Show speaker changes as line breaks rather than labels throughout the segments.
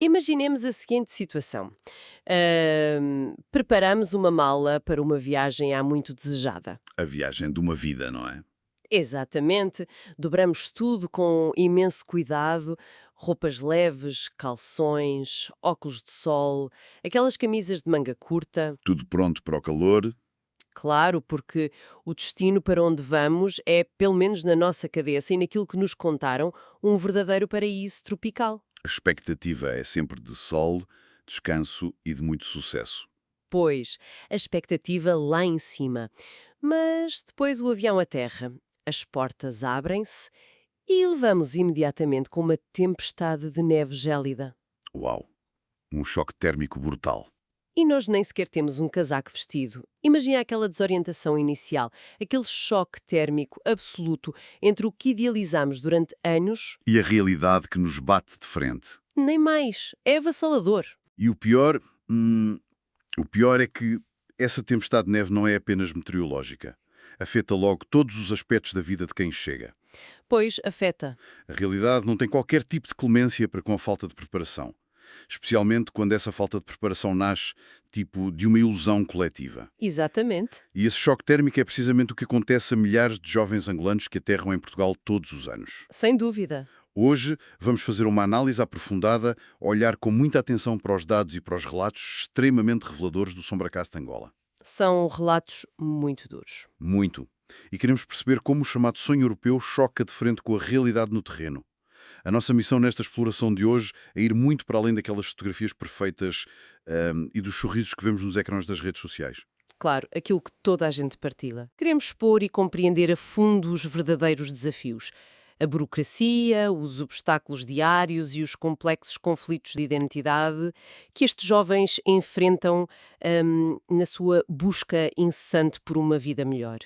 Imaginemos a seguinte situação. Preparamos uma mala para uma viagem há muito desejada.
A viagem de uma vida, não é?
Exatamente, dobramos tudo com imenso cuidado, roupas leves, calções, óculos de sol, aquelas camisas de manga curta.
Tudo pronto para o calor,
Claro, porque o destino para onde vamos é, pelo menos na nossa cabeça e naquilo que nos contaram, um verdadeiro paraíso tropical.
a expectativa é sempre de sol, descanso e de muito sucesso.
Pois, a expectativa lá em cima. Mas depois o avião aterra, as portas abrem-se e levamos imediatamente com uma tempestade de neve gélida.
Uau! Um choque térmico brutal.
E nós nem sequer temos um casaco vestido. Imagina aquela desorientação inicial, aquele choque térmico absoluto entre o que idealizamos durante anos,
E a realidade que nos bate de frente.
nem mais. É avassalador.
E hum, o pior é que essa tempestade de neve não é apenas meteorológica. Afeta logo todos os aspectos da vida de quem chega.
Pois afeta.
A realidade não tem qualquer tipo de clemência para com a falta de preparação. Especialmente quando essa falta de preparação nasce, tipo, de uma ilusão coletiva.
Exatamente.
E esse choque térmico é precisamente o que acontece a milhares de jovens angolanos que aterram em Portugal todos os anos.
Sem dúvida.
Hoje vamos fazer uma análise aprofundada, olhar com muita atenção para os dados e para os relatos extremamente reveladores do Sombracast Angola.
São relatos muito duros.
Muito. E queremos perceber como o chamado sonho europeu choca de frente com a realidade no terreno. A nossa missão nesta exploração de hoje é ir muito para além daquelas fotografias perfeitas e dos sorrisos que vemos nos ecrãs das redes sociais.
Claro, aquilo que toda a gente partilha. Queremos expor e compreender a fundo os verdadeiros desafios. A burocracia, os obstáculos diários e os complexos conflitos de identidade que estes jovens enfrentam na sua busca incessante por uma vida melhor.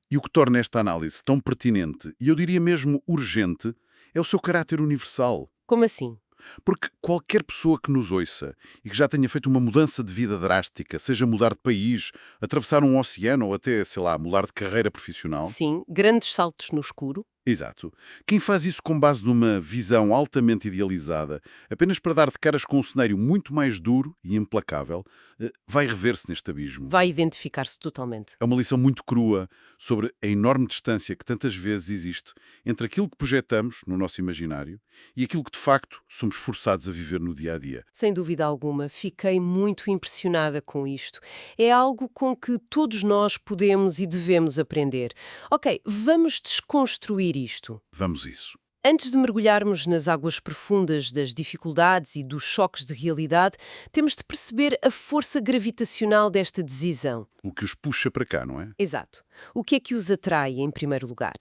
E o que torna esta análise tão pertinente, e eu diria mesmo urgente, é o seu caráter universal.
Como assim?
Porque qualquer pessoa que nos ouça e que já tenha feito uma mudança de vida drástica, seja mudar de país, atravessar um oceano ou até, sei lá, mudar de carreira profissional.
Sim, grandes saltos no escuro.
Exato. Quem faz isso com base numa visão altamente idealizada, apenas para dar de caras com um cenário muito mais duro e implacável, vai rever-se neste abismo.
Vai identificar-se totalmente.
É uma lição muito crua sobre a enorme distância que tantas vezes existe entre aquilo que projetamos no nosso imaginário e aquilo que de facto somos forçados a viver no dia a dia.
Sem dúvida alguma, fiquei muito impressionada com isto. É algo com que todos nós podemos e devemos aprender. Ok, vamos desconstruir isto.
Vamos a isso.
Antes de mergulharmos nas águas profundas das dificuldades e dos choques de realidade, temos de perceber a força gravitacional desta decisão.
O que os puxa para cá, não é?
Exato. O que é que os atrai, em primeiro lugar?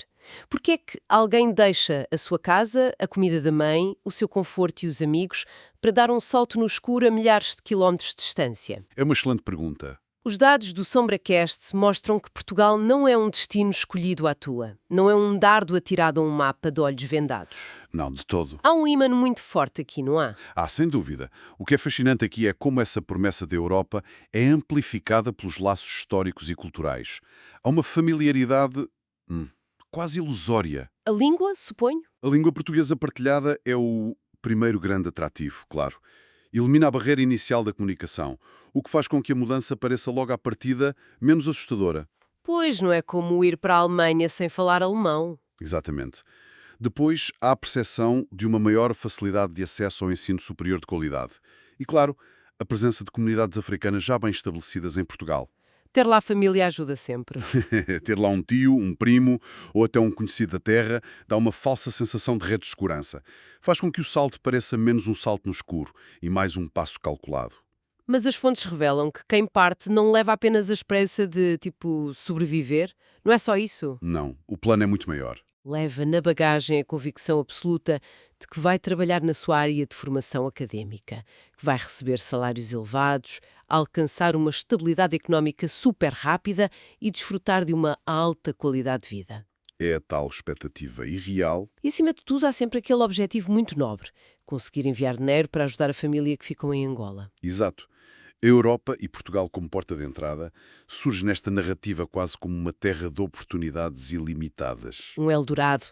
Porque é que alguém deixa a sua casa, a comida da mãe, o seu conforto e os amigos para dar um salto no escuro a milhares de quilómetros de distância?
É uma excelente pergunta.
Os dados do SombraCast mostram que Portugal não é um destino escolhido à toa. Não é um dardo atirado a um mapa de olhos vendados.
Não, de todo.
Há um ímã muito forte aqui, não há?
Sem dúvida. O que é fascinante aqui é como essa promessa da Europa é amplificada pelos laços históricos e culturais. Há uma familiaridade quase ilusória.
A língua, suponho?
A língua portuguesa partilhada é o primeiro grande atrativo, claro. Elimina a barreira inicial da comunicação, o que faz com que a mudança pareça logo à partida menos assustadora.
Pois, não é como ir para a Alemanha sem falar alemão.
Exatamente. Depois, há a percepção de uma maior facilidade de acesso ao ensino superior de qualidade. E, claro, a presença de comunidades africanas já bem estabelecidas em Portugal.
Ter lá família ajuda sempre.
Ter lá um tio, um primo ou até um conhecido da terra dá uma falsa sensação de rede de segurança. Faz com que o salto pareça menos um salto no escuro e mais um passo calculado.
Mas as fontes revelam que quem parte não leva apenas a esperança de, sobreviver. Não é só isso.
Não, o plano é muito maior.
Leva na bagagem a convicção absoluta de que vai trabalhar na sua área de formação académica, que vai receber salários elevados, alcançar uma estabilidade económica super rápida e desfrutar de uma alta qualidade de vida.
É a tal expectativa irreal.
E acima de tudo há sempre aquele objetivo muito nobre, conseguir enviar dinheiro para ajudar a família que ficou em Angola.
Exato. A Europa e Portugal como porta de entrada surge nesta narrativa quase como uma terra de oportunidades ilimitadas.
Um Eldorado.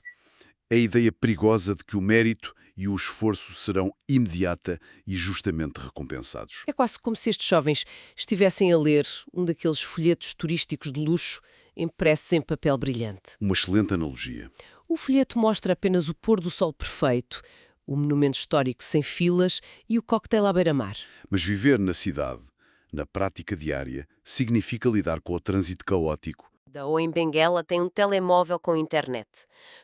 A ideia perigosa de que o mérito e o esforço serão imediata e justamente recompensados.
É quase como se estes jovens estivessem a ler um daqueles folhetos turísticos de luxo impressos em papel brilhante.
Uma excelente analogia.
O folheto mostra apenas o pôr do sol perfeito, o monumento histórico sem filas e o coquetel à beira-mar.
Mas viver na cidade, na prática diária, significa lidar com o trânsito caótico.
Ou em Benguela tem um telemóvel com internet.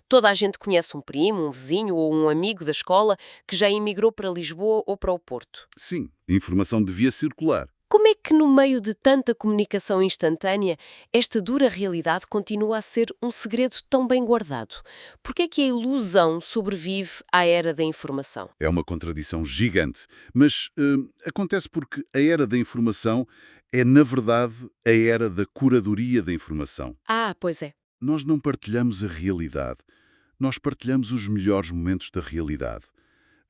Toda a gente conhece um primo, um vizinho ou um amigo da escola que já emigrou para Lisboa ou para o Porto.
Sim, a informação devia circular.
Como é que, no meio de tanta comunicação instantânea, esta dura realidade continua a ser um segredo tão bem guardado? Por que é que a ilusão sobrevive à era da informação?
É uma contradição gigante, mas acontece porque a era da informação é, na verdade, a era da curadoria da informação.
Ah, pois é.
Nós não partilhamos a realidade, nós partilhamos os melhores momentos da realidade.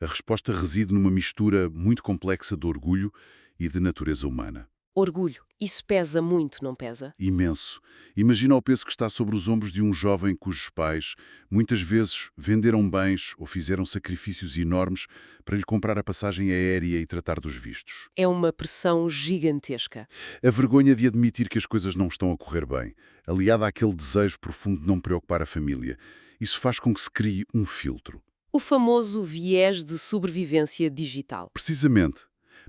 A resposta reside numa mistura muito complexa de orgulho e de natureza humana.
Orgulho. Isso pesa muito, não pesa?
Imenso. Imagina o peso que está sobre os ombros de um jovem cujos pais muitas vezes venderam bens ou fizeram sacrifícios enormes para lhe comprar a passagem aérea e tratar dos vistos.
É uma pressão gigantesca.
A vergonha de admitir que as coisas não estão a correr bem, aliada àquele desejo profundo de não preocupar a família, isso faz com que se crie um filtro.
O famoso viés de sobrevivência digital.
Precisamente.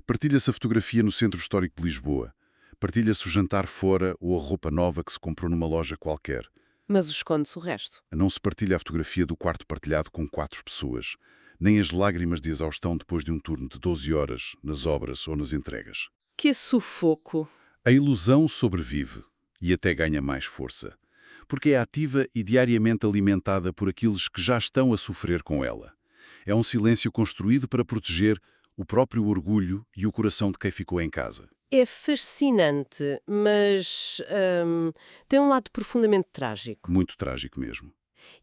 Partilha-se a fotografia no Centro Histórico de Lisboa. Partilha-se o jantar fora ou a roupa nova que se comprou numa loja qualquer.
Mas esconde-se o resto.
Não se partilha a fotografia do quarto partilhado com 4 pessoas, nem as lágrimas de exaustão depois de um turno de 12 horas, nas obras ou nas entregas.
Que sufoco!
A ilusão sobrevive e até ganha mais força, porque é ativa e diariamente alimentada por aqueles que já estão a sofrer com ela. É um silêncio construído para proteger o próprio orgulho e o coração de quem ficou em casa.
É fascinante, mas tem um lado profundamente trágico.
Muito trágico mesmo.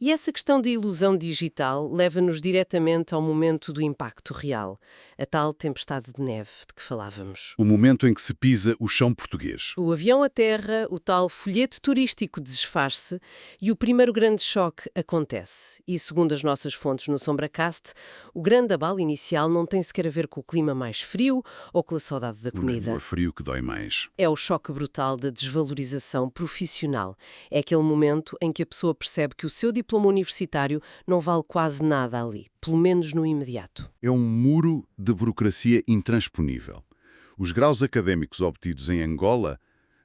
E essa questão da ilusão digital leva-nos diretamente ao momento do impacto real, a tal tempestade de neve de que falávamos.
O momento em que se pisa o chão português.
O avião aterra, o tal folheto turístico desfaz-se e o primeiro grande choque acontece. E, segundo as nossas fontes no Sombracast, o grande abalo inicial não tem sequer a ver com o clima mais frio ou com a saudade da comida.
É frio que dói mais.
É o choque brutal da desvalorização profissional. É aquele momento em que a pessoa percebe que o seu diploma universitário não vale quase nada ali, pelo menos no imediato.
É um muro de burocracia intransponível. Os graus académicos obtidos em Angola,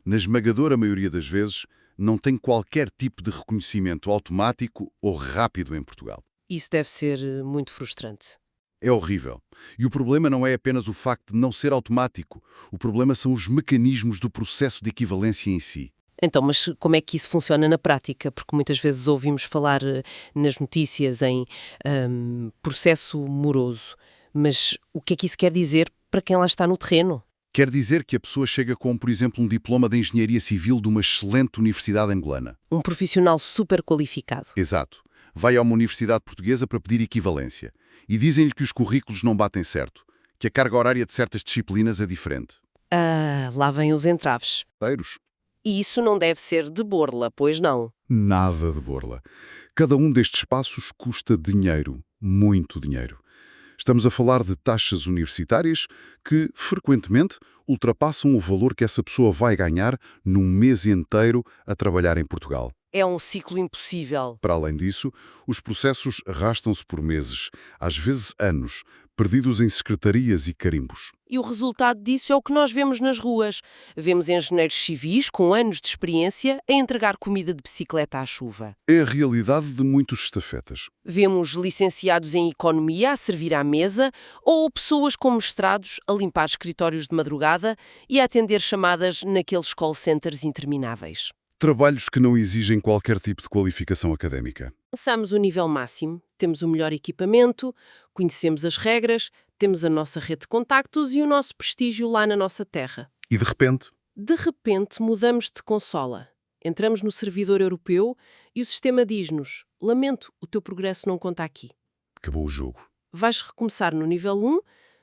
na esmagadora maioria das vezes, não têm qualquer tipo de reconhecimento automático ou rápido em Portugal.
Isso deve ser muito frustrante.
É horrível. E o problema não é apenas o facto de não ser automático. O problema são os mecanismos do processo de equivalência em si.
Então, mas como é que isso funciona na prática? Porque muitas vezes ouvimos falar nas notícias em processo moroso. Mas o que é que isso quer dizer para quem lá está no terreno?
Quer dizer que a pessoa chega com, por exemplo, um diploma de engenharia civil de uma excelente universidade angolana.
Um profissional super qualificado.
Exato. Vai a uma universidade portuguesa para pedir equivalência. E dizem-lhe que os currículos não batem certo, que a carga horária de certas disciplinas é diferente.
Ah, lá vêm os entraves.
Teiros?
E isso não deve ser de borla, pois não?
Nada de borla. Cada um destes passos custa dinheiro, muito dinheiro. Estamos a falar de taxas universitárias que, frequentemente, ultrapassam o valor que essa pessoa vai ganhar num mês inteiro a trabalhar em Portugal.
É um ciclo impossível.
Para além disso, os processos arrastam-se por meses, às vezes anos, perdidos em secretarias e carimbos.
E o resultado disso é o que nós vemos nas ruas. Vemos engenheiros civis com anos de experiência a entregar comida de bicicleta à chuva.
É a realidade de muitos estafetas.
Vemos licenciados em economia a servir à mesa ou pessoas com mestrados a limpar escritórios de madrugada e a atender chamadas naqueles call centers intermináveis.
Trabalhos que não exigem qualquer tipo de qualificação académica.
Alcançamos o nível máximo, temos o melhor equipamento, conhecemos as regras, temos a nossa rede de contactos e o nosso prestígio lá na nossa terra.
E de repente?
De repente mudamos de consola. Entramos no servidor europeu e o sistema diz-nos: lamento, o teu progresso não conta aqui.
Acabou o jogo.
Vais recomeçar no nível 1,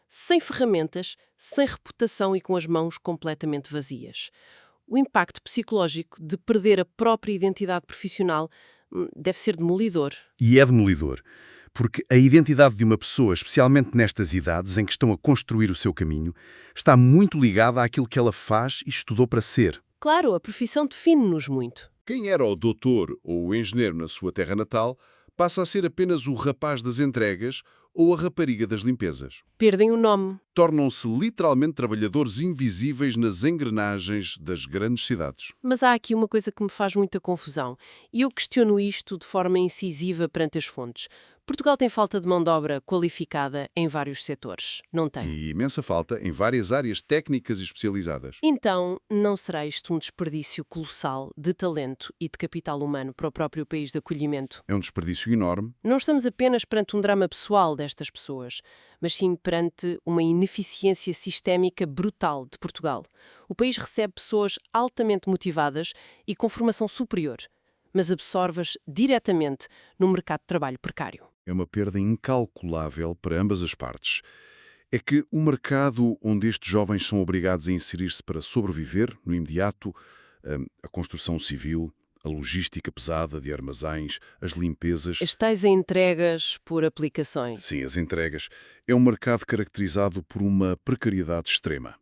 sem ferramentas, sem reputação e com as mãos completamente vazias. O impacto psicológico de perder a própria identidade profissional deve ser demolidor.
E é demolidor.
Porque a identidade de uma pessoa, especialmente nestas idades em que estão a construir o seu caminho, está muito ligada àquilo que ela faz e estudou para ser.
Claro, a profissão define-nos muito.
Quem era o doutor ou o engenheiro na sua terra natal passa a ser apenas o rapaz das entregas ou a rapariga das limpezas.
Perdem o nome.
Tornam-se literalmente trabalhadores invisíveis nas engrenagens das grandes cidades.
Mas há aqui uma coisa que me faz muita confusão, e eu questiono isto de forma incisiva perante as fontes. Portugal tem falta de mão de obra qualificada em vários setores, não tem?
E imensa falta em várias áreas técnicas e especializadas.
Então, não será isto um desperdício colossal de talento e de capital humano para o próprio país de acolhimento?
É um desperdício enorme.
Não estamos apenas perante um drama pessoal destas pessoas, mas sim perante uma ineficiência sistémica brutal de Portugal. O país recebe pessoas altamente motivadas e com formação superior, mas absorve-as diretamente no mercado de trabalho precário.
É uma perda incalculável para ambas as partes. É que o mercado onde estes jovens são obrigados a inserir-se para sobreviver, no imediato, a construção civil, a logística pesada de armazéns, as limpezas...
As tais entregas por aplicações.
Sim, as entregas. É um mercado caracterizado por uma precariedade extrema.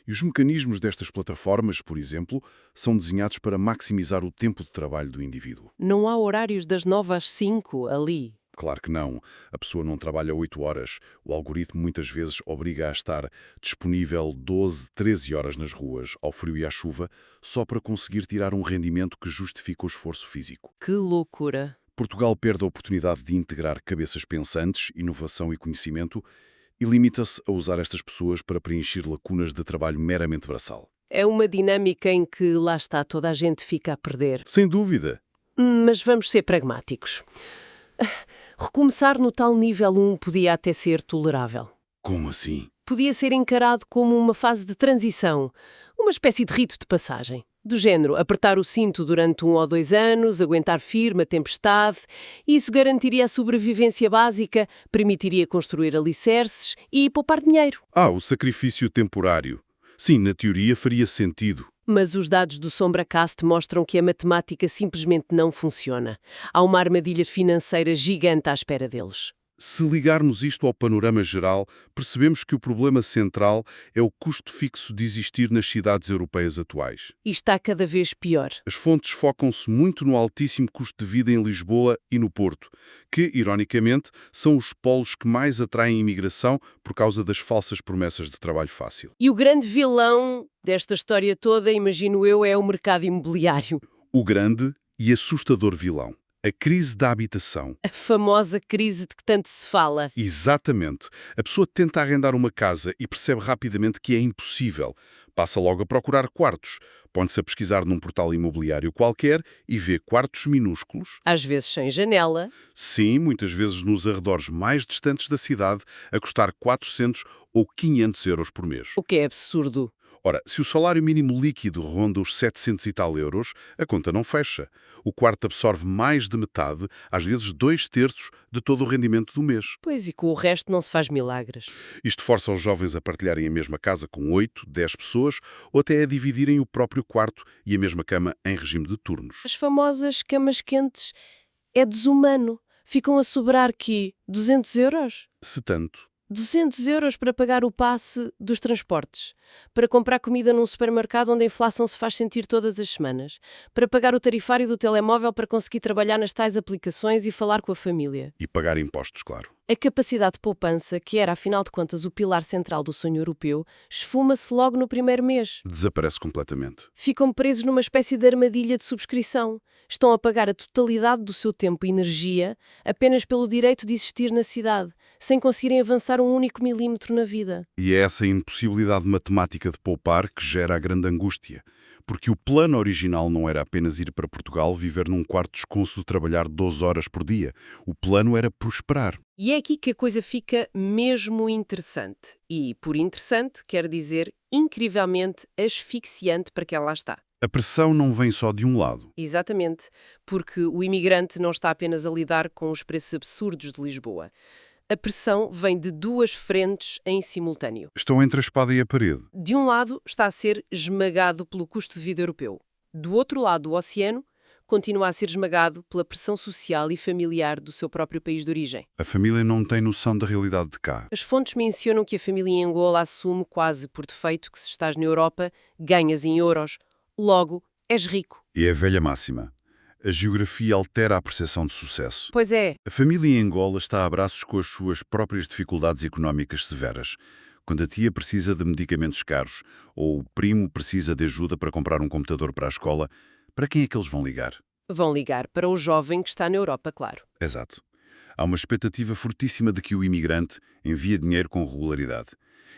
E os mecanismos destas plataformas, por exemplo, são desenhados para maximizar o tempo de trabalho do indivíduo.
Não há horários das 9 às 5 ali.
Claro que não. A pessoa não trabalha 8 horas. O algoritmo muitas vezes obriga a estar disponível 12, 13 horas nas ruas, ao frio e à chuva, só para conseguir tirar um rendimento que justifica o esforço físico.
Que loucura!
Portugal perde a oportunidade de integrar cabeças pensantes, inovação e conhecimento e limita-se a usar estas pessoas para preencher lacunas de trabalho meramente braçal.
É uma dinâmica em que, lá está, toda a gente fica a perder.
Sem dúvida.
Mas vamos ser pragmáticos. Recomeçar no tal nível 1 podia até ser tolerável.
Como assim?
Podia ser encarado como uma fase de transição, uma espécie de rito de passagem. Do género, apertar o cinto durante 1 ou 2 anos, aguentar firme a tempestade. Isso garantiria a sobrevivência básica, permitiria construir alicerces e poupar dinheiro.
O sacrifício temporário. Sim, na teoria faria sentido.
Mas os dados do SombraCast mostram que a matemática simplesmente não funciona. Há uma armadilha financeira gigante à espera deles.
Se ligarmos isto ao panorama geral, percebemos que o problema central é o custo fixo de existir nas cidades europeias atuais.
E está cada vez pior.
As fontes focam-se muito no altíssimo custo de vida em Lisboa e no Porto, que, ironicamente, são os polos que mais atraem a imigração por causa das falsas promessas de trabalho fácil.
E o grande vilão desta história toda, imagino eu, é o mercado imobiliário.
O grande e assustador vilão. A crise da habitação.
A famosa crise de que tanto se fala.
Exatamente. A pessoa tenta arrendar uma casa e percebe rapidamente que é impossível. Passa logo a procurar quartos. Põe-se a pesquisar num portal imobiliário qualquer e vê quartos minúsculos.
Às vezes sem janela.
Sim, muitas vezes nos arredores mais distantes da cidade, a custar 400 ou 500 euros por mês.
O que é absurdo.
Ora, se o salário mínimo líquido ronda os 700 e tal euros, a conta não fecha. O quarto absorve mais de metade, às vezes 2/3 de todo o rendimento do mês.
Pois, e com o resto não se faz milagres.
Isto força os jovens a partilharem a mesma casa com 8, 10 pessoas ou até a dividirem o próprio quarto e a mesma cama em regime de turnos.
As famosas camas quentes é desumano. Ficam a sobrar aqui 200 euros?
Se tanto.
200 euros para pagar o passe dos transportes, para comprar comida num supermercado onde a inflação se faz sentir todas as semanas, para pagar o tarifário do telemóvel para conseguir trabalhar nas tais aplicações e falar com a família.
E pagar impostos, claro.
A capacidade de poupança, que era, afinal de contas, o pilar central do sonho europeu, esfuma-se logo no primeiro mês.
Desaparece completamente.
Ficam presos numa espécie de armadilha de subscrição. Estão a pagar a totalidade do seu tempo e energia apenas pelo direito de existir na cidade, sem conseguirem avançar um único milímetro na vida.
E é essa impossibilidade matemática de poupar que gera a grande angústia. Porque o plano original não era apenas ir para Portugal viver num quarto desconso de trabalhar 12 horas por dia. O plano era prosperar.
E é aqui que a coisa fica mesmo interessante. E, por interessante, quer dizer incrivelmente asfixiante para quem lá está.
A pressão não vem só de um lado.
Exatamente, porque o imigrante não está apenas a lidar com os preços absurdos de Lisboa. A pressão vem de 2 frentes em simultâneo.
Estão entre a espada e a parede.
De um lado, está a ser esmagado pelo custo de vida europeu. Do outro lado do oceano, continua a ser esmagado pela pressão social e familiar do seu próprio país de origem.
A família não tem noção da realidade de cá.
As fontes mencionam que a família em Angola assume quase por defeito que se estás na Europa, ganhas em euros, logo és rico.
E é a velha máxima. A geografia altera a percepção de sucesso.
Pois é,
A família em Angola está a braços com as suas próprias dificuldades económicas severas. Quando a tia precisa de medicamentos caros ou o primo precisa de ajuda para comprar um computador para a escola, para quem é que eles vão ligar?
vão ligar para o jovem que está na Europa, claro.
Exato. Há uma expectativa fortíssima de que o imigrante envie dinheiro com regularidade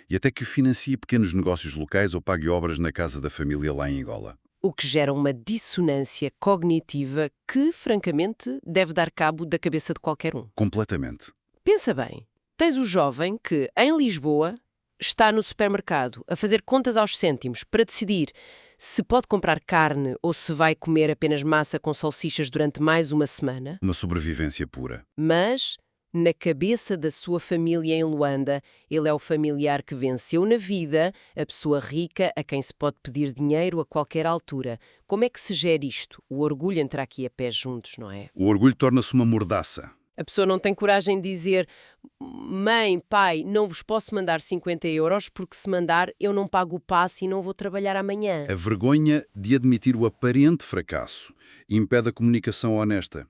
e até que financie pequenos negócios locais ou pague obras na casa da família lá em Angola.
O que gera uma dissonância cognitiva que, francamente, deve dar cabo da cabeça de qualquer um.
Completamente.
Pensa bem, tens o jovem que, em Lisboa, está no supermercado a fazer contas aos cêntimos para decidir se pode comprar carne ou se vai comer apenas massa com salsichas durante mais uma semana,
Uma sobrevivência pura.
mas, na cabeça da sua família em Luanda, ele é o familiar que venceu na vida, a pessoa rica a quem se pode pedir dinheiro a qualquer altura. Como é que se gera isto? O orgulho entra aqui a pés juntos, não é?
O orgulho torna-se uma mordaça.
A pessoa não tem coragem de dizer: mãe, pai, não vos posso mandar 50 euros porque se mandar eu não pago o passe e não vou trabalhar amanhã.
A vergonha de admitir o aparente fracasso impede a comunicação honesta.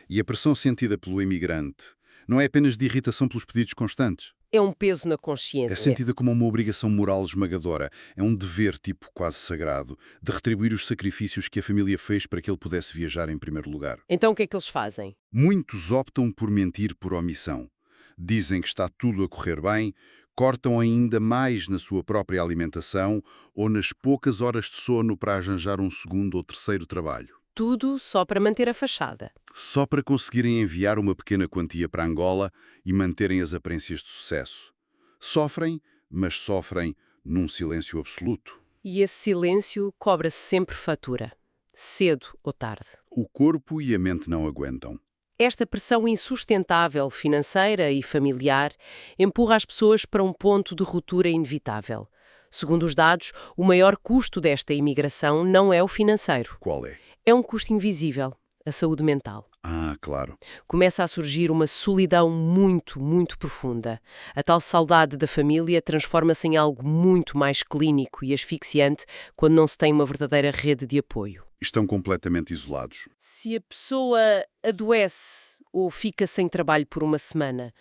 E a pressão sentida pelo imigrante não é apenas de irritação pelos pedidos constantes.
É um peso na
É
consciência.
sentida como uma obrigação moral esmagadora. É um dever, tipo quase sagrado, de retribuir os sacrifícios que a família fez para que ele pudesse viajar em primeiro lugar.
Então o que é que eles fazem?
Muitos optam por mentir por omissão. Dizem que está tudo a correr bem, cortam ainda mais na sua própria alimentação ou nas poucas horas de sono para arranjar um segundo ou terceiro trabalho.
Tudo só para manter a fachada.
Só para conseguirem enviar uma pequena quantia para Angola e manterem as aparências de sucesso. Sofrem, mas sofrem num silêncio absoluto.
E esse silêncio cobra-se sempre fatura, cedo ou tarde.
O corpo e a mente não aguentam.
Esta pressão insustentável financeira e familiar empurra as pessoas para um ponto de ruptura inevitável. Segundo os dados, o maior custo desta imigração não é o financeiro.
Qual é?
É um custo invisível, a saúde mental.
Ah, claro.
Começa a surgir uma solidão muito, muito profunda. A tal saudade da família transforma-se em algo muito mais clínico e asfixiante quando não se tem uma verdadeira rede de apoio.
Estão completamente isolados.
Se a pessoa adoece ou fica sem trabalho por uma semana,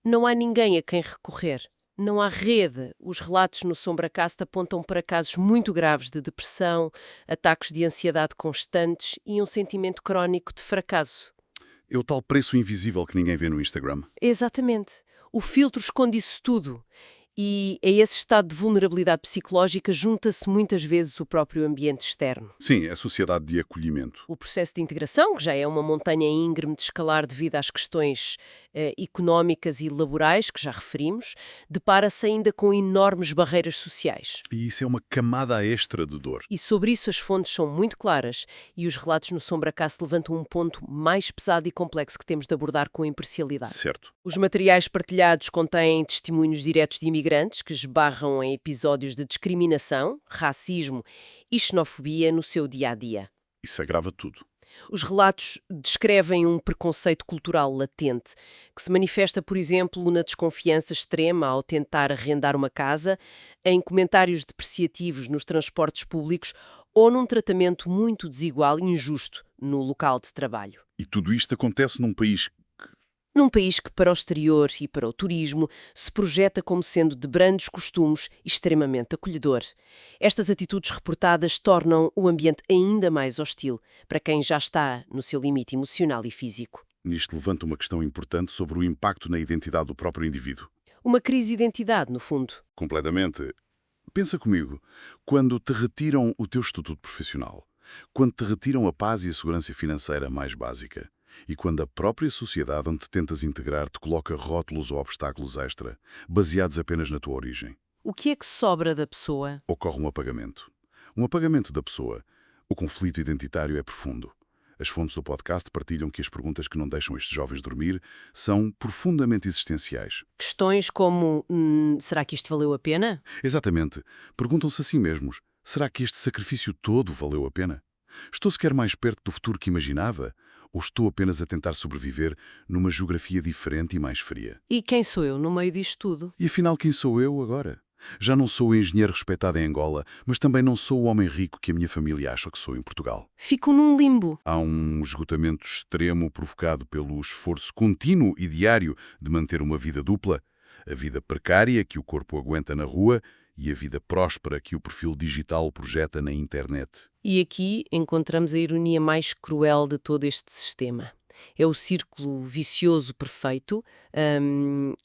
não há ninguém a quem recorrer. Não há rede. Os relatos no SombraCast apontam para casos muito graves de depressão, ataques de ansiedade constantes e um sentimento crónico de fracasso.
É o tal preço invisível que ninguém vê no Instagram.
Exatamente. O filtro esconde isso tudo. E a esse estado de vulnerabilidade psicológica junta-se muitas vezes o próprio ambiente externo.
Sim, a sociedade de acolhimento.
O processo de integração, que já é uma montanha íngreme de escalar devido às questões económicas e laborais que já referimos, depara-se ainda com enormes barreiras sociais.
E isso é uma camada extra de dor.
E sobre isso as fontes são muito claras e os relatos no SombraCast levantam um ponto mais pesado e complexo que temos de abordar com imparcialidade.
Certo.
Os materiais partilhados contêm testemunhos diretos de imigrantes que esbarram em episódios de discriminação, racismo e xenofobia no seu dia-a-dia.
Isso agrava tudo.
Os relatos descrevem um preconceito cultural latente, que se manifesta, por exemplo, na desconfiança extrema ao tentar arrendar uma casa, em comentários depreciativos nos transportes públicos ou num tratamento muito desigual e injusto no local de trabalho.
E tudo isto acontece num país
Num país que, para o exterior e para o turismo, se projeta como sendo de brandos costumes e extremamente acolhedor. Estas atitudes reportadas tornam o ambiente ainda mais hostil para quem já está no seu limite emocional e físico.
Isto levanta uma questão importante sobre o impacto na identidade do próprio indivíduo.
Uma crise de identidade, no fundo.
Completamente. Pensa comigo, quando te retiram o teu estatuto profissional, quando te retiram a paz e a segurança financeira mais básica, e quando a própria sociedade onde te tentas integrar te coloca rótulos ou obstáculos extra, baseados apenas na tua origem,
O que é que sobra da pessoa?
ocorre um apagamento. Um apagamento da pessoa. O conflito identitário é profundo. As fontes do podcast partilham que as perguntas que não deixam estes jovens dormir são profundamente existenciais.
Questões como, será que isto valeu a pena?
Exatamente. Perguntam-se a si mesmos, será que este sacrifício todo valeu a pena?
Estou sequer mais perto do futuro que imaginava? Ou estou apenas a tentar sobreviver numa geografia diferente e mais fria?
E quem sou eu no meio disto tudo?
E afinal, quem sou eu agora? Já não sou o engenheiro respeitado em Angola, mas também não sou o homem rico que a minha família acha que sou em Portugal.
Fico num limbo.
Há um esgotamento extremo provocado pelo esforço contínuo e diário de manter uma vida dupla, a vida precária que o corpo aguenta na rua e a vida próspera que o perfil digital projeta na internet.
E aqui encontramos a ironia mais cruel de todo este sistema. É o círculo vicioso perfeito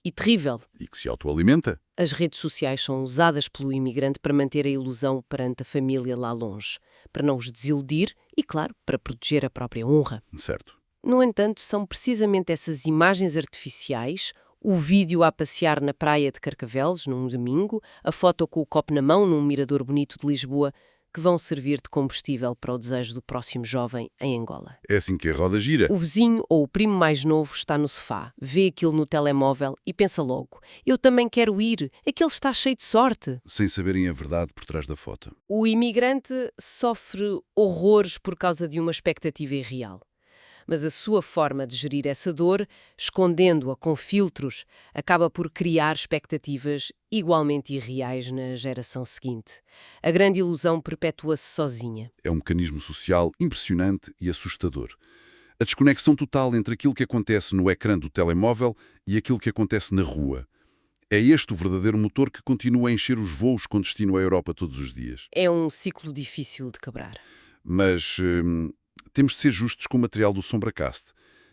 e terrível.
E que se autoalimenta.
As redes sociais são usadas pelo imigrante para manter a ilusão perante a família lá longe, para não os desiludir e, claro, para proteger a própria honra.
Certo.
No entanto, são precisamente essas imagens artificiais, o vídeo a passear na praia de Carcavelos num domingo, a foto com o copo na mão num mirador bonito de Lisboa, que vão servir de combustível para o desejo do próximo jovem em Angola.
É assim que a roda gira.
O vizinho ou o primo mais novo está no sofá, vê aquilo no telemóvel e pensa logo: eu também quero ir, aquele está cheio de sorte.
Sem saberem a verdade por trás da foto.
O imigrante sofre horrores por causa de uma expectativa irreal. Mas a sua forma de gerir essa dor, escondendo-a com filtros, acaba por criar expectativas igualmente irreais na geração seguinte. A grande ilusão perpetua-se sozinha.
É um mecanismo social impressionante e assustador. A desconexão total entre aquilo que acontece no ecrã do telemóvel e aquilo que acontece na rua. É este o verdadeiro motor que continua a encher os voos com destino à Europa todos os dias.
É um ciclo difícil de quebrar.
Mas temos de ser justos com o material do SombraCast.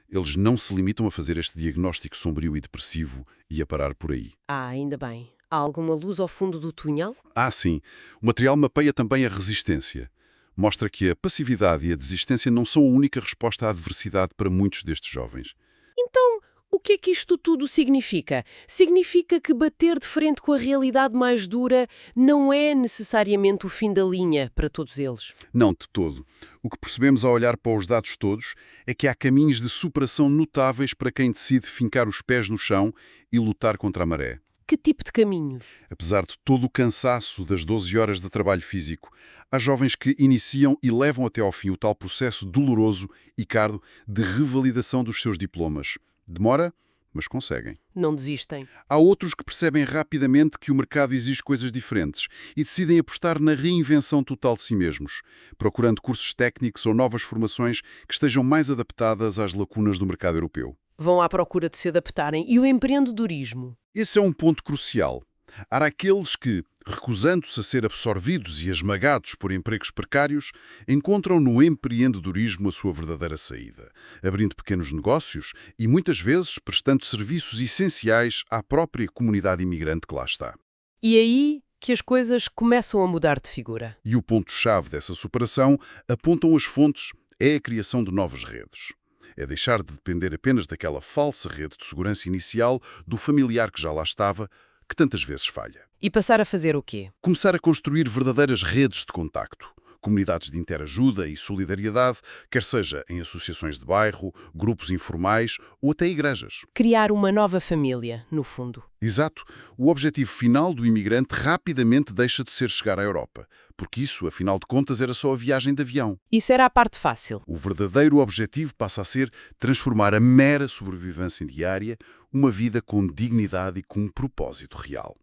Eles não se limitam a fazer este diagnóstico sombrio e depressivo e a parar por aí.
Ainda bem. Há alguma luz ao fundo do túnel?
Sim. O material mapeia também a resistência. Mostra que a passividade e a desistência não são a única resposta à adversidade para muitos destes jovens.
Então, o que é que isto tudo significa? Significa que bater de frente com a realidade mais dura não é necessariamente o fim da linha para todos eles.
Não de todo. O que percebemos ao olhar para os dados todos é que há caminhos de superação notáveis para quem decide fincar os pés no chão e lutar contra a maré.
Que tipo de caminhos?
Apesar de todo o cansaço das 12 horas de trabalho físico, há jovens que iniciam e levam até ao fim o tal processo doloroso e caro de revalidação dos seus diplomas. Demora, mas conseguem.
Não desistem.
Há outros que percebem rapidamente que o mercado exige coisas diferentes e decidem apostar na reinvenção total de si mesmos, procurando cursos técnicos ou novas formações que estejam mais adaptadas às lacunas do mercado europeu.
Vão à procura de se adaptarem. E o empreendedorismo?
Esse é um ponto crucial. Há aqueles que, recusando-se a ser absorvidos e esmagados por empregos precários, encontram no empreendedorismo a sua verdadeira saída, abrindo pequenos negócios e, muitas vezes, prestando serviços essenciais à própria comunidade imigrante que lá está.
E aí que as coisas começam a mudar de figura.
E o ponto-chave dessa superação, apontam as fontes, é a criação de novas redes. É deixar de depender apenas daquela falsa rede de segurança inicial do familiar que já lá estava, que tantas vezes falha.
E passar a fazer o quê?
Começar a construir verdadeiras redes de contacto, comunidades de interajuda e solidariedade, quer seja em associações de bairro, grupos informais ou até igrejas.
Criar uma nova família, no fundo.
Exato. O objetivo final do imigrante rapidamente deixa de ser chegar à Europa, porque isso, afinal de contas, era só a viagem de avião.
Isso era a parte fácil.
O verdadeiro objetivo passa a ser transformar a mera sobrevivência diária uma vida com dignidade e com um propósito real.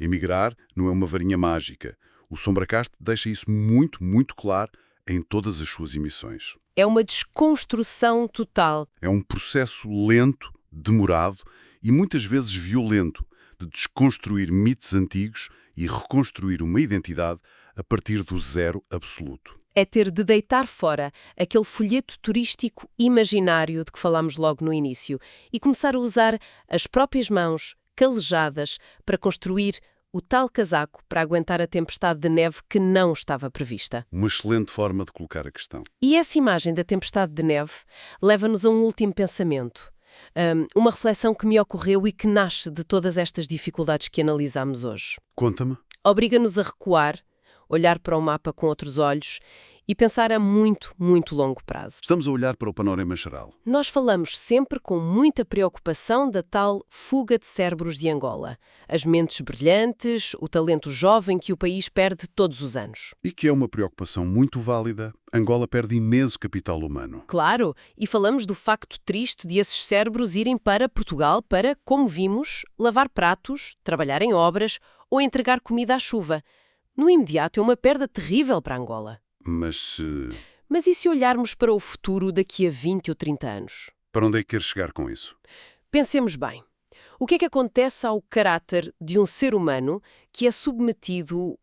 Emigrar não é uma varinha mágica. O SombraCast deixa isso muito, muito claro em todas as suas emissões.
É uma desconstrução total.
É um processo lento, demorado e muitas vezes violento de desconstruir mitos antigos e reconstruir uma identidade a partir do zero absoluto.
É ter de deitar fora aquele folheto turístico imaginário de que falámos logo no início e começar a usar as próprias mãos, calejadas, para construir o tal casaco para aguentar a tempestade de neve que não estava prevista.
Uma excelente forma de colocar a questão.
E essa imagem da tempestade de neve leva-nos a um último pensamento. Uma reflexão que me ocorreu e que nasce de todas estas dificuldades que analisamos hoje.
Conta-me.
Obriga-nos a recuar, olhar para o mapa com outros olhos e pensar a muito, muito longo prazo.
Estamos a olhar para o panorama geral.
Nós falamos sempre com muita preocupação da tal fuga de cérebros de Angola. As mentes brilhantes, o talento jovem que o país perde todos os anos.
E que é uma preocupação muito válida. Angola perde imenso capital humano.
Claro, e falamos do facto triste de esses cérebros irem para Portugal para, como vimos, lavar pratos, trabalhar em obras ou entregar comida à chuva. No imediato é uma perda terrível para Angola. Mas e se olharmos para o futuro daqui a 20 ou 30 anos?
Para onde é que queres chegar com isso?
Pensemos bem. O que é que acontece ao caráter de um ser humano que é submetido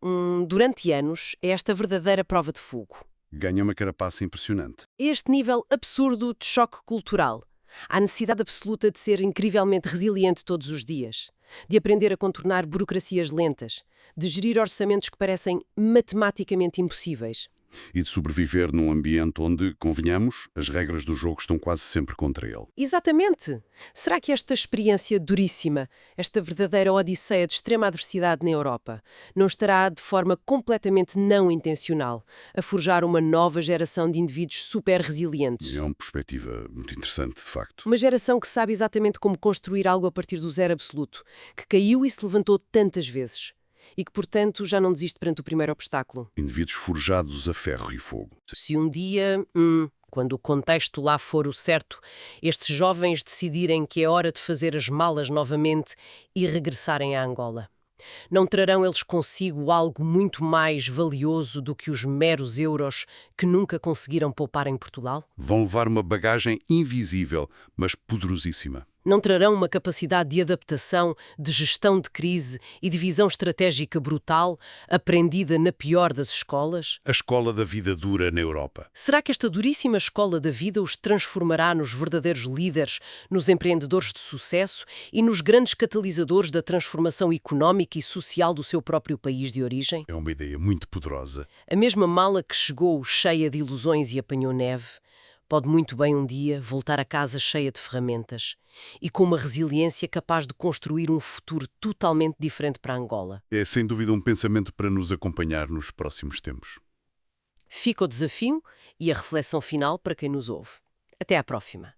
durante anos a esta verdadeira prova de fogo?
Ganha uma carapaça impressionante.
Este nível absurdo de choque cultural. Há necessidade absoluta de ser incrivelmente resiliente todos os dias, de aprender a contornar burocracias lentas, de gerir orçamentos que parecem matematicamente impossíveis.
E de sobreviver num ambiente onde, convenhamos, as regras do jogo estão quase sempre contra ele.
Exatamente! Será que esta experiência duríssima, esta verdadeira odisseia de extrema adversidade na Europa, não estará, de forma completamente não intencional, a forjar uma nova geração de indivíduos super resilientes?
É uma perspectiva muito interessante, de facto.
Uma geração que sabe exatamente como construir algo a partir do zero absoluto, que caiu e se levantou tantas vezes. E que, portanto, já não desiste perante o primeiro obstáculo.
Indivíduos forjados a ferro e fogo.
Se um dia, quando o contexto lá for o certo, estes jovens decidirem que é hora de fazer as malas novamente e regressarem a Angola, não trarão eles consigo algo muito mais valioso do que os meros euros que nunca conseguiram poupar em Portugal?
Vão levar uma bagagem invisível, mas poderosíssima.
Não trarão uma capacidade de adaptação, de gestão de crise e de visão estratégica brutal, aprendida na pior das escolas?
A escola da vida dura na Europa.
Será que esta duríssima escola da vida os transformará nos verdadeiros líderes, nos empreendedores de sucesso e nos grandes catalisadores da transformação económica e social do seu próprio país de origem?
É uma ideia muito poderosa.
A mesma mala que chegou cheia de ilusões e apanhou neve, pode muito bem um dia voltar a casa cheia de ferramentas e com uma resiliência capaz de construir um futuro totalmente diferente para Angola.
É sem dúvida um pensamento para nos acompanhar nos próximos tempos.
Fica o desafio e a reflexão final para quem nos ouve. Até à próxima.